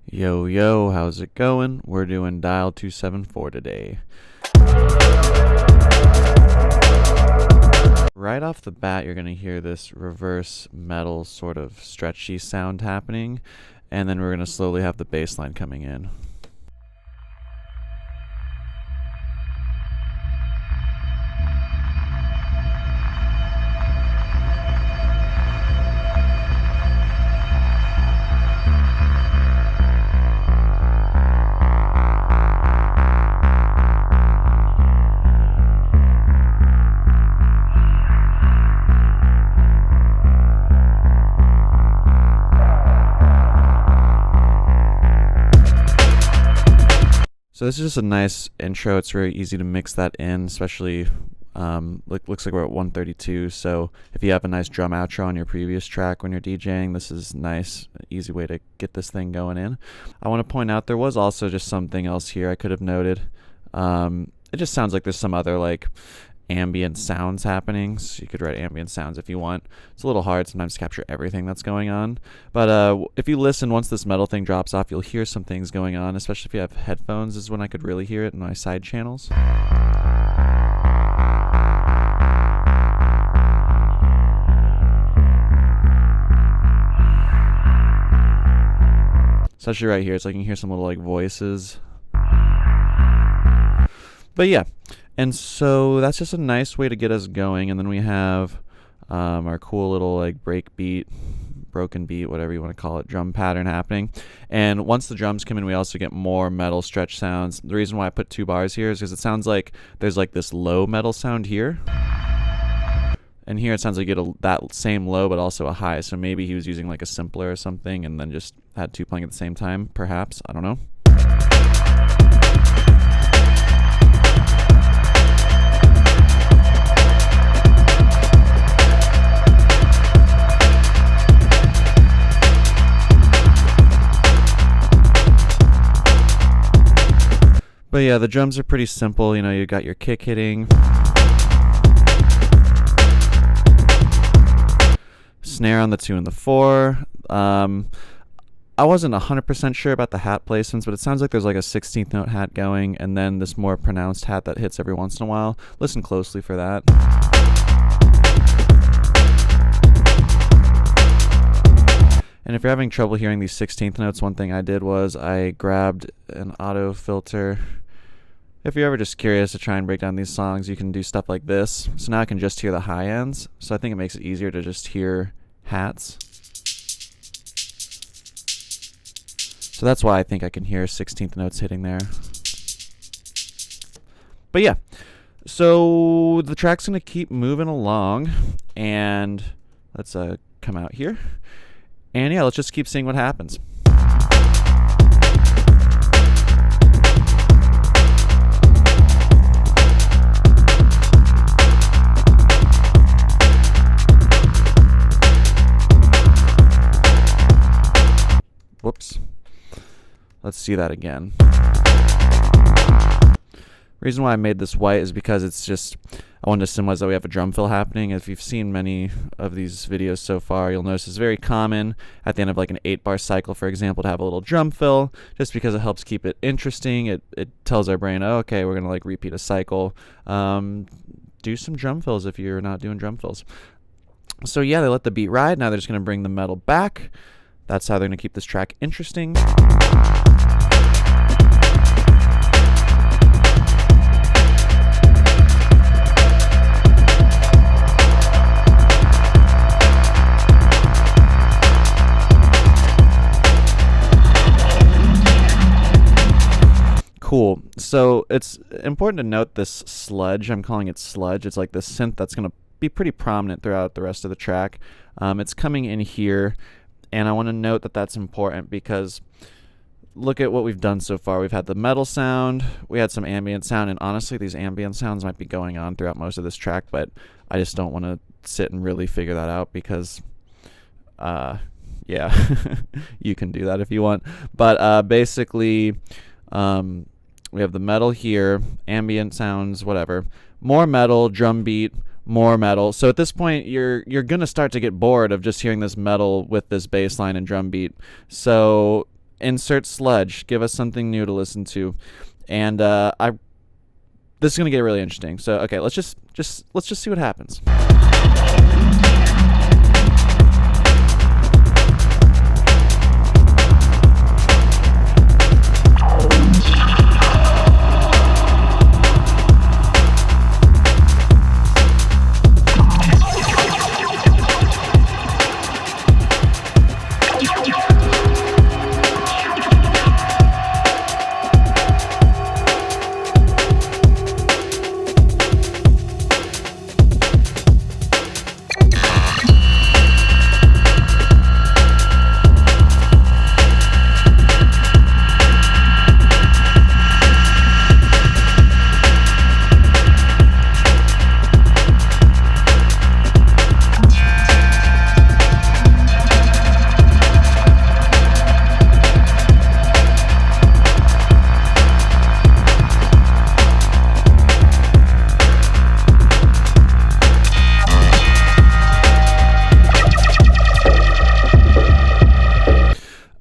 Yo, yo, how's it going? We're doing Dial 274 today. Right off the bat, you're going to hear this reverse metal sort of stretchy sound happening, and then we're going to slowly have the bass line coming in. So this is just a nice intro. It's very easy to mix that in, especially looks like we're at 132. So if you have a nice drum outro on your previous track when you're DJing, this is nice, easy way to get this thing going in. I want to point out there was also just something else here I could have noted. It just sounds like there's some other like ambient sounds happening, so you could write ambient sounds if you want. It's a little hard sometimes to capture everything that's going on, but if you listen, once this metal thing drops off, you'll hear some things going on, especially if you have headphones. This is when I could really hear it in my side channels. Especially right here, it's like you can hear some little like voices. But yeah, and so that's just a nice way to get us going. And then we have our cool little like break beat, broken beat, whatever you want to call it, drum pattern happening. And once the drums come in, we also get more metal stretch sounds. The reason why I put 2 bars here is because it sounds like there's like this low metal sound here. And here it sounds like you get that same low but also a high. So maybe he was using like a simpler or something and then just had 2 playing at the same time, perhaps. I don't know. But yeah, the drums are pretty simple. You know, you got your kick hitting, snare on the 2 and the 4. I wasn't 100% sure about the hat placements, but it sounds like there's like a 16th note hat going, and then this more pronounced hat that hits every once in a while. Listen closely for that. And if you're having trouble hearing these 16th notes, one thing I did was I grabbed an auto filter. If you're ever just curious to try and break down these songs, you can do stuff like this. So now I can just hear the high ends. So I think it makes it easier to just hear hats. So that's why I think I can hear 16th notes hitting there. But yeah, so the track's going to keep moving along. And let's come out here. And yeah, let's just keep seeing what happens. Whoops. Let's see that again. Reason why I made this white is because it's just, I wanted to symbolize that we have a drum fill happening. If you've seen many of these videos so far, you'll notice it's very common at the end of like an 8-bar cycle, for example, to have a little drum fill, just because it helps keep it interesting. It tells our brain, oh, okay, we're going to like repeat a cycle. Do some drum fills if you're not doing drum fills. So yeah, they let the beat ride. Now they're just going to bring the metal back. That's how they're going to keep this track interesting. Cool. So it's important to note this sludge. I'm calling it sludge. It's like this synth that's going to be pretty prominent throughout the rest of the track. It's coming in here. And I want to note that that's important because look at what we've done so far. We've had the metal sound, we had some ambient sound, and honestly, these ambient sounds might be going on throughout most of this track, but I just don't want to sit and really figure that out because, yeah, you can do that if you want. But basically, we have the metal here, ambient sounds, whatever, more metal, drum beat, more metal. So at this point, you're going to start to get bored of just hearing this metal with this bass line and drum beat. So insert sludge. Give us something new to listen to. And this is gonna get really interesting. So okay, let's just see what happens.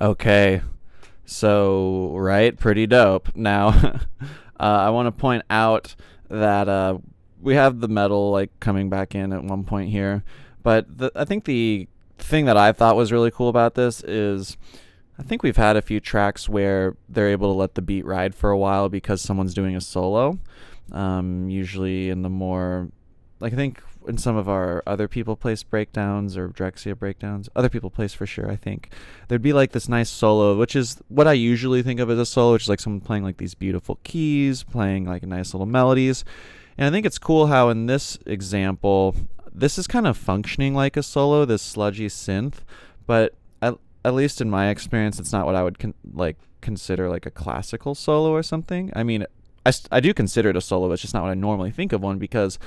Okay, so, right, pretty dope. Now, I want to point out that we have the metal, like, coming back in at one point here, but I think the thing that I thought was really cool about this is I think we've had a few tracks where they're able to let the beat ride for a while because someone's doing a solo, usually in the more, like, I think in some of our Other People Place breakdowns or Drexcia breakdowns, Other People Place for sure, I think, there'd be like this nice solo, which is what I usually think of as a solo, which is like someone playing like these beautiful keys, playing like nice little melodies. And I think it's cool how in this example, this is kind of functioning like a solo, this sludgy synth, but at least in my experience, it's not what I would consider like a classical solo or something. I mean, I do consider it a solo, it's just not what I normally think of one, because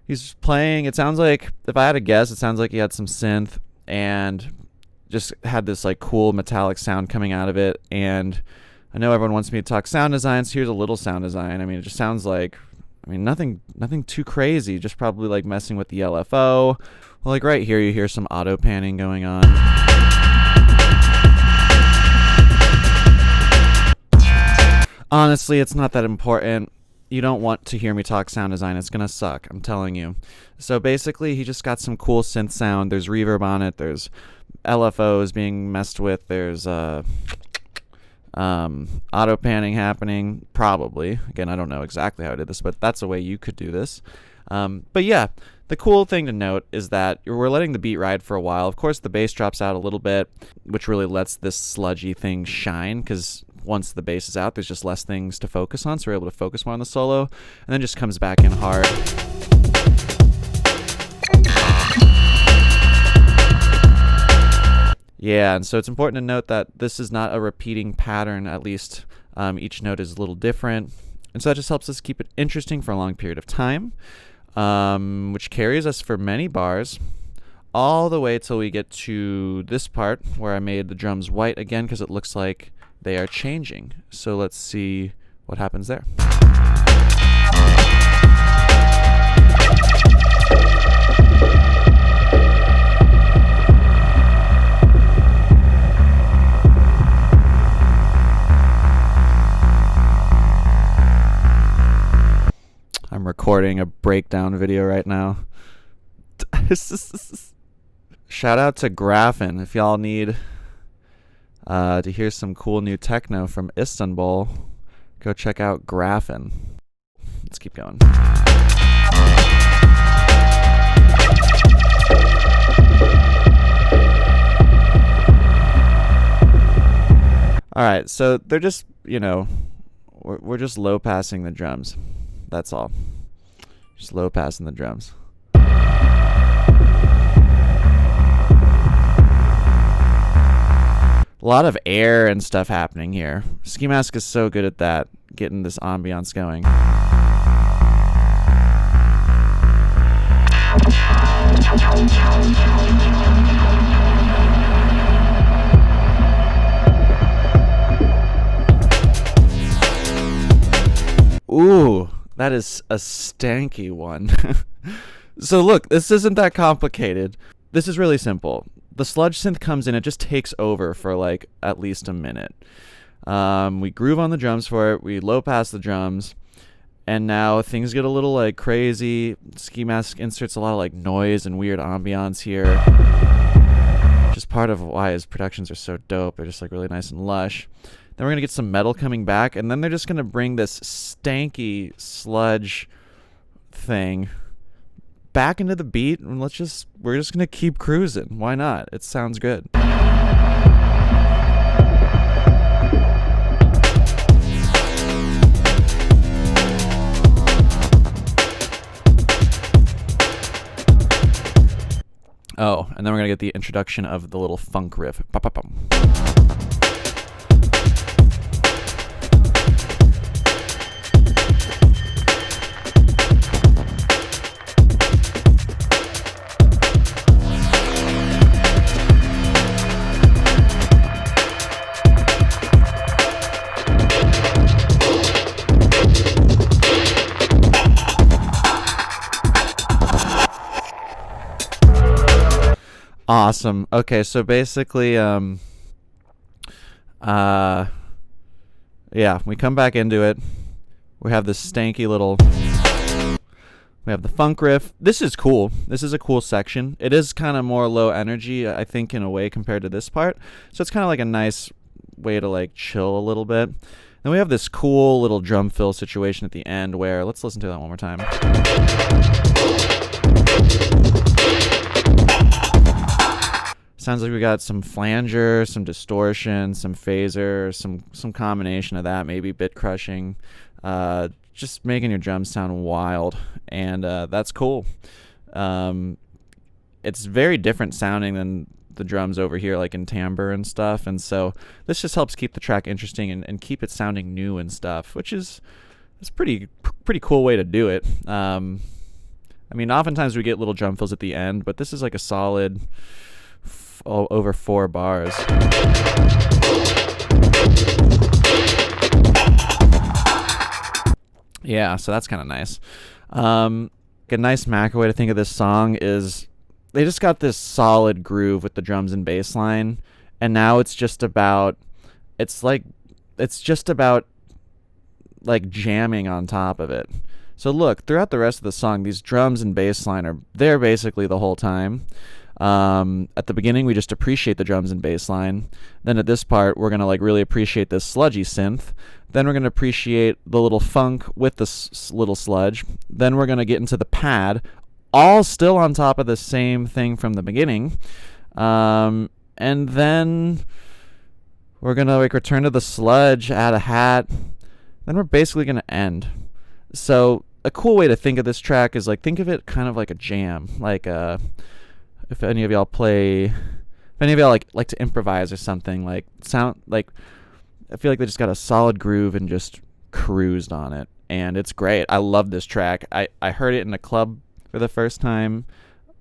he's playing, it sounds like, if I had to guess, it sounds like he had some synth and just had this like cool metallic sound coming out of it. And I know everyone wants me to talk sound design, so here's a little sound design. I mean, it just sounds like, I mean, nothing too crazy, just probably like messing with the LFO. Well, like right here, you hear some auto panning going on. Honestly, it's not that important. You don't want to hear me talk sound design. It's going to suck, I'm telling you. So basically, he just got some cool synth sound. There's reverb on it. There's LFOs being messed with. There's auto panning happening, probably. Again, I don't know exactly how I did this, but that's a way you could do this. But yeah, the cool thing to note is that we're letting the beat ride for a while. Of course, the bass drops out a little bit, which really lets this sludgy thing shine, because once the bass is out, there's just less things to focus on, so we're able to focus more on the solo, and then just comes back in hard. Yeah, and so it's important to note that this is not a repeating pattern, at least each note is a little different, and so that just helps us keep it interesting for a long period of time, which carries us for many bars, all the way till we get to this part, where I made the drums white again, because it looks like they are changing. So let's see what happens there. I'm recording a breakdown video right now. Shout out to Grafen. If y'all need to hear some cool new techno from Istanbul, go check out Grafen. Let's keep going. Alright, so they're just, we're just low passing the drums. That's all. Just low passing the drums. A lot of air and stuff happening here. Ski Mask is so good at that, getting this ambiance going. Ooh, that is a stanky one. So look, this isn't that complicated. This is really simple. the sludge synth comes in, it just takes over for like at least a minute. We groove on the drums for it, we low pass the drums, and now things get a little like crazy. Ski Mask inserts a lot of like noise and weird ambiance here. Just part of why his productions are so dope. They're just like really nice and lush. Then we're gonna get some metal coming back, and then they're just gonna bring this stanky sludge thing back into the beat, and we're just gonna keep cruising. Why not? It sounds good. Oh, and then we're gonna get the introduction of the little funk riff. Ba-ba-bum. Awesome. Okay, so basically, yeah, we come back into it. We have this stanky little... We have the funk riff. This is cool. This is a cool section. It is kind of more low energy, I think, in a way, compared to this part. So it's kind of like a nice way to, like, chill a little bit. Then we have this cool little drum fill situation at the end where... Let's listen to that one more time. Sounds like we got some flanger, some distortion, some phaser, some combination of that, maybe bit crushing, just making your drums sound wild, and that's cool. It's very different sounding than the drums over here, like in timbre and stuff, and so this just helps keep the track interesting and keep it sounding new and stuff, which is pretty cool way to do it. I mean, oftentimes we get little drum fills at the end, but this is like a solid... over 4 bars. Yeah, so that's kind of nice. A nice macro way to think of this song is they just got this solid groove with the drums and bass line, and now it's just about like jamming on top of it. So look, throughout the rest of the song, these drums and bass line are there basically the whole time. At the beginning, we just appreciate the drums and bass line. Then at this part, we're gonna like really appreciate this sludgy synth. Then we're gonna appreciate the little funk with the little sludge. Then we're gonna get into the pad, all still on top of the same thing from the beginning. And then we're gonna like return to the sludge, add a hat. Then we're basically gonna end. So a cool way to think of this track is like think of it kind of like a jam, like if any of y'all like to improvise or something, like sound like I feel like they just got a solid groove and just cruised on it, and it's great. I love this track. I heard it in a club for the first time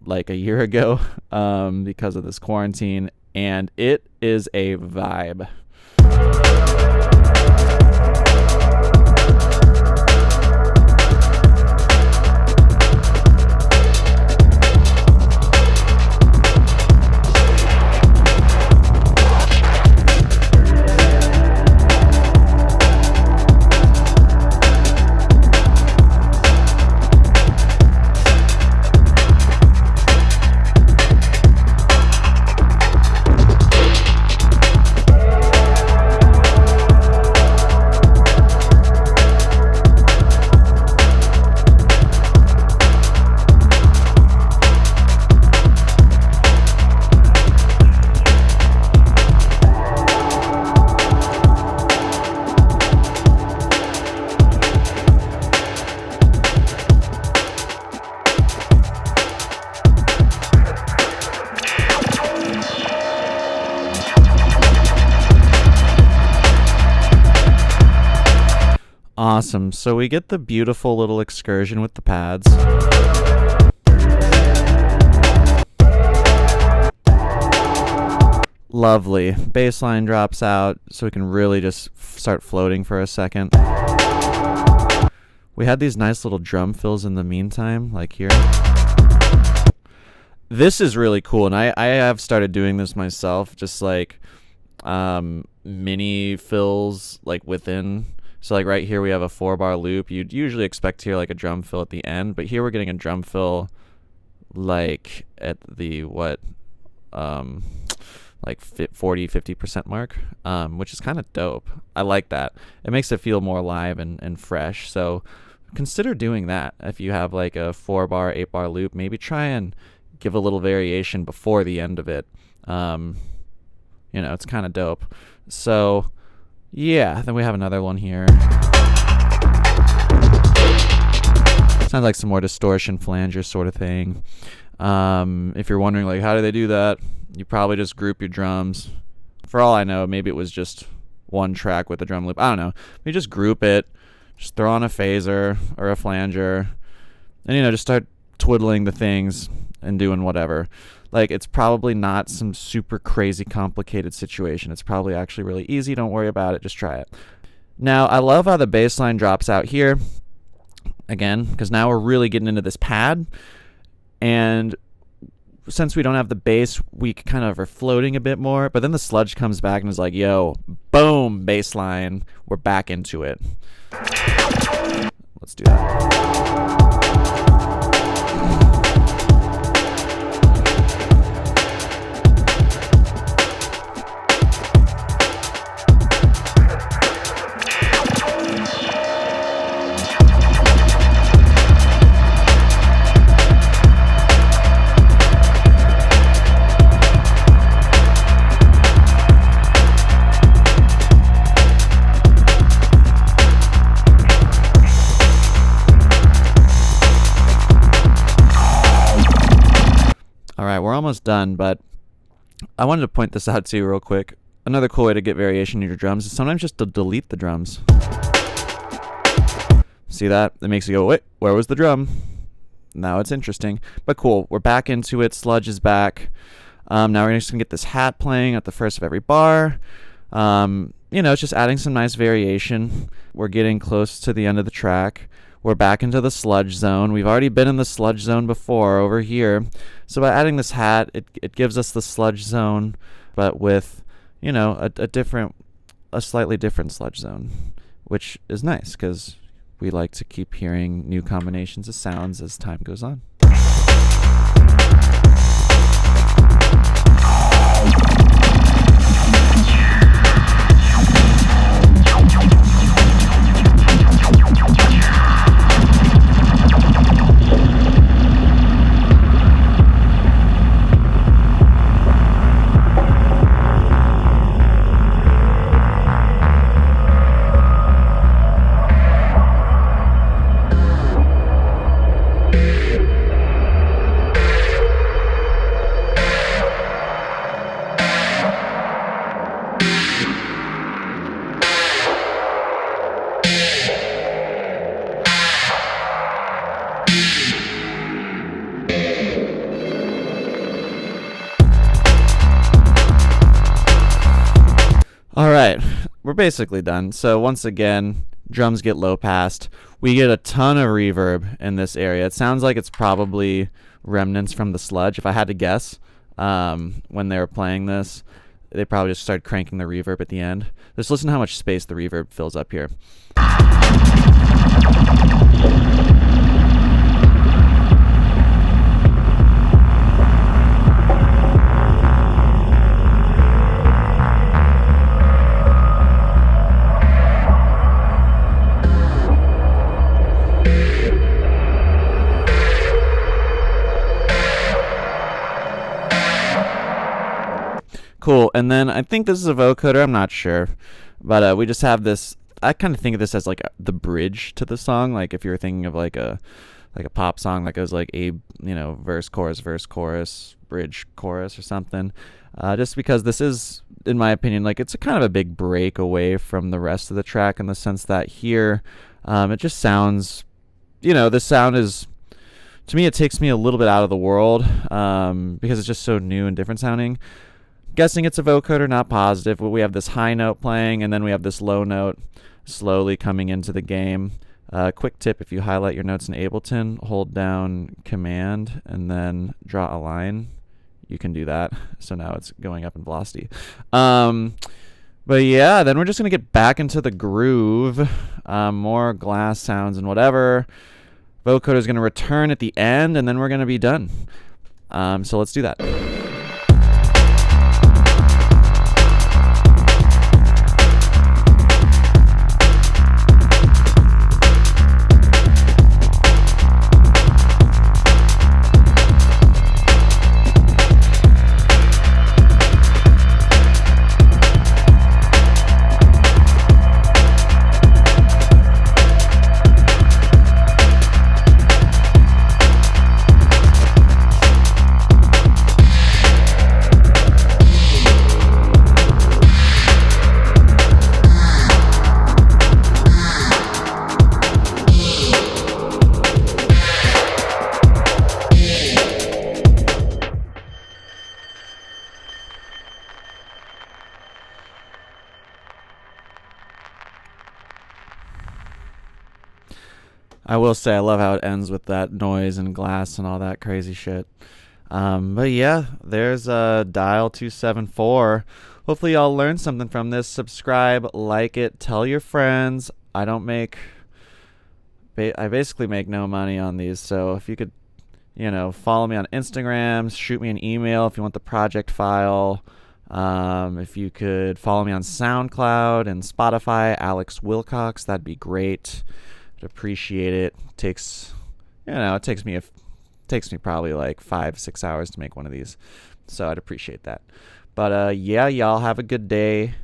like a year ago because of this quarantine, and it is a vibe. Awesome. So we get the beautiful little excursion with the pads. Lovely. Bassline drops out so we can really just start floating for a second. We had these nice little drum fills in the meantime, like here. This is really cool, and I have started doing this myself, just like mini fills like within. So like right here we have a 4-bar loop. You'd usually expect to hear like a drum fill at the end, but here we're getting a drum fill like at the like 40-50% mark, which is kind of dope. I like that. It makes it feel more alive and fresh. So consider doing that. If you have like a 4-bar, 8-bar loop, maybe try and give a little variation before the end of it. It's kind of dope. So yeah, then we have another one here. Sounds like some more distortion flanger sort of thing. If you're wondering like how do they do that, you probably just group your drums. For all I know, maybe it was just one track with a drum loop. I don't know. You just group it, just throw on a phaser or a flanger, and just start twiddling the things and doing whatever. Like, it's probably not some super crazy complicated situation. It's probably actually really easy. Don't worry about it. Just try it. Now, I love how the bass line drops out here. Again, because now we're really getting into this pad. And since we don't have the bass, we kind of are floating a bit more. But then the sludge comes back and is like, yo, boom, bass line. We're back into it. Let's do that. We're almost done, but I wanted to point this out to you real quick. Another cool way to get variation in your drums is sometimes just to delete the drums. See that? It makes you go, wait, where was the drum? Now it's interesting. But cool, we're back into it. Sludge is back. Now we're just going to get this hat playing at the first of every bar. It's just adding some nice variation. We're getting close to the end of the track. We're back into the sludge zone. We've already been in the sludge zone before over here. So by adding this hat, it gives us the sludge zone, but with, a slightly different sludge zone, which is nice because we like to keep hearing new combinations of sounds as time goes on. Alright, we're basically done. So once again, drums get low passed. We get a ton of reverb in this area. It sounds like it's probably remnants from the sludge. If I had to guess, when they were playing this, they probably just started cranking the reverb at the end. Just listen to how much space the reverb fills up here. Cool, and then I think this is a vocoder, I'm not sure, but we just have this. I kind of think of this as like the bridge to the song, like if you're thinking of like a pop song that goes like a verse chorus bridge chorus or something, just because this is, in my opinion, like it's a kind of a big break away from the rest of the track in the sense that here it just sounds, the sound is, to me, it takes me a little bit out of the world because it's just so new and different sounding. Guessing it's a vocoder, not positive, but we have this high note playing, and then we have this low note slowly coming into the game. Quick tip: if you highlight your notes in Ableton, hold down Command and then draw a line. You can do that. So now it's going up in velocity. But yeah, then we're just going to get back into the groove. More glass sounds and whatever. Vocoder is going to return at the end, and then we're going to be done. So let's do that. I will say I love how it ends with that noise and glass and all that crazy shit. But yeah, there's Dial 274. Hopefully y'all learned something from this. Subscribe, like it, tell your friends. I basically make no money on these, so if you could, follow me on Instagram, shoot me an email if you want the project file. If you could follow me on SoundCloud and Spotify, Alex Wilcox, that'd be great. Appreciate it. It takes me probably like 5-6 hours to make one of these, so I'd appreciate that. But yeah, y'all have a good day.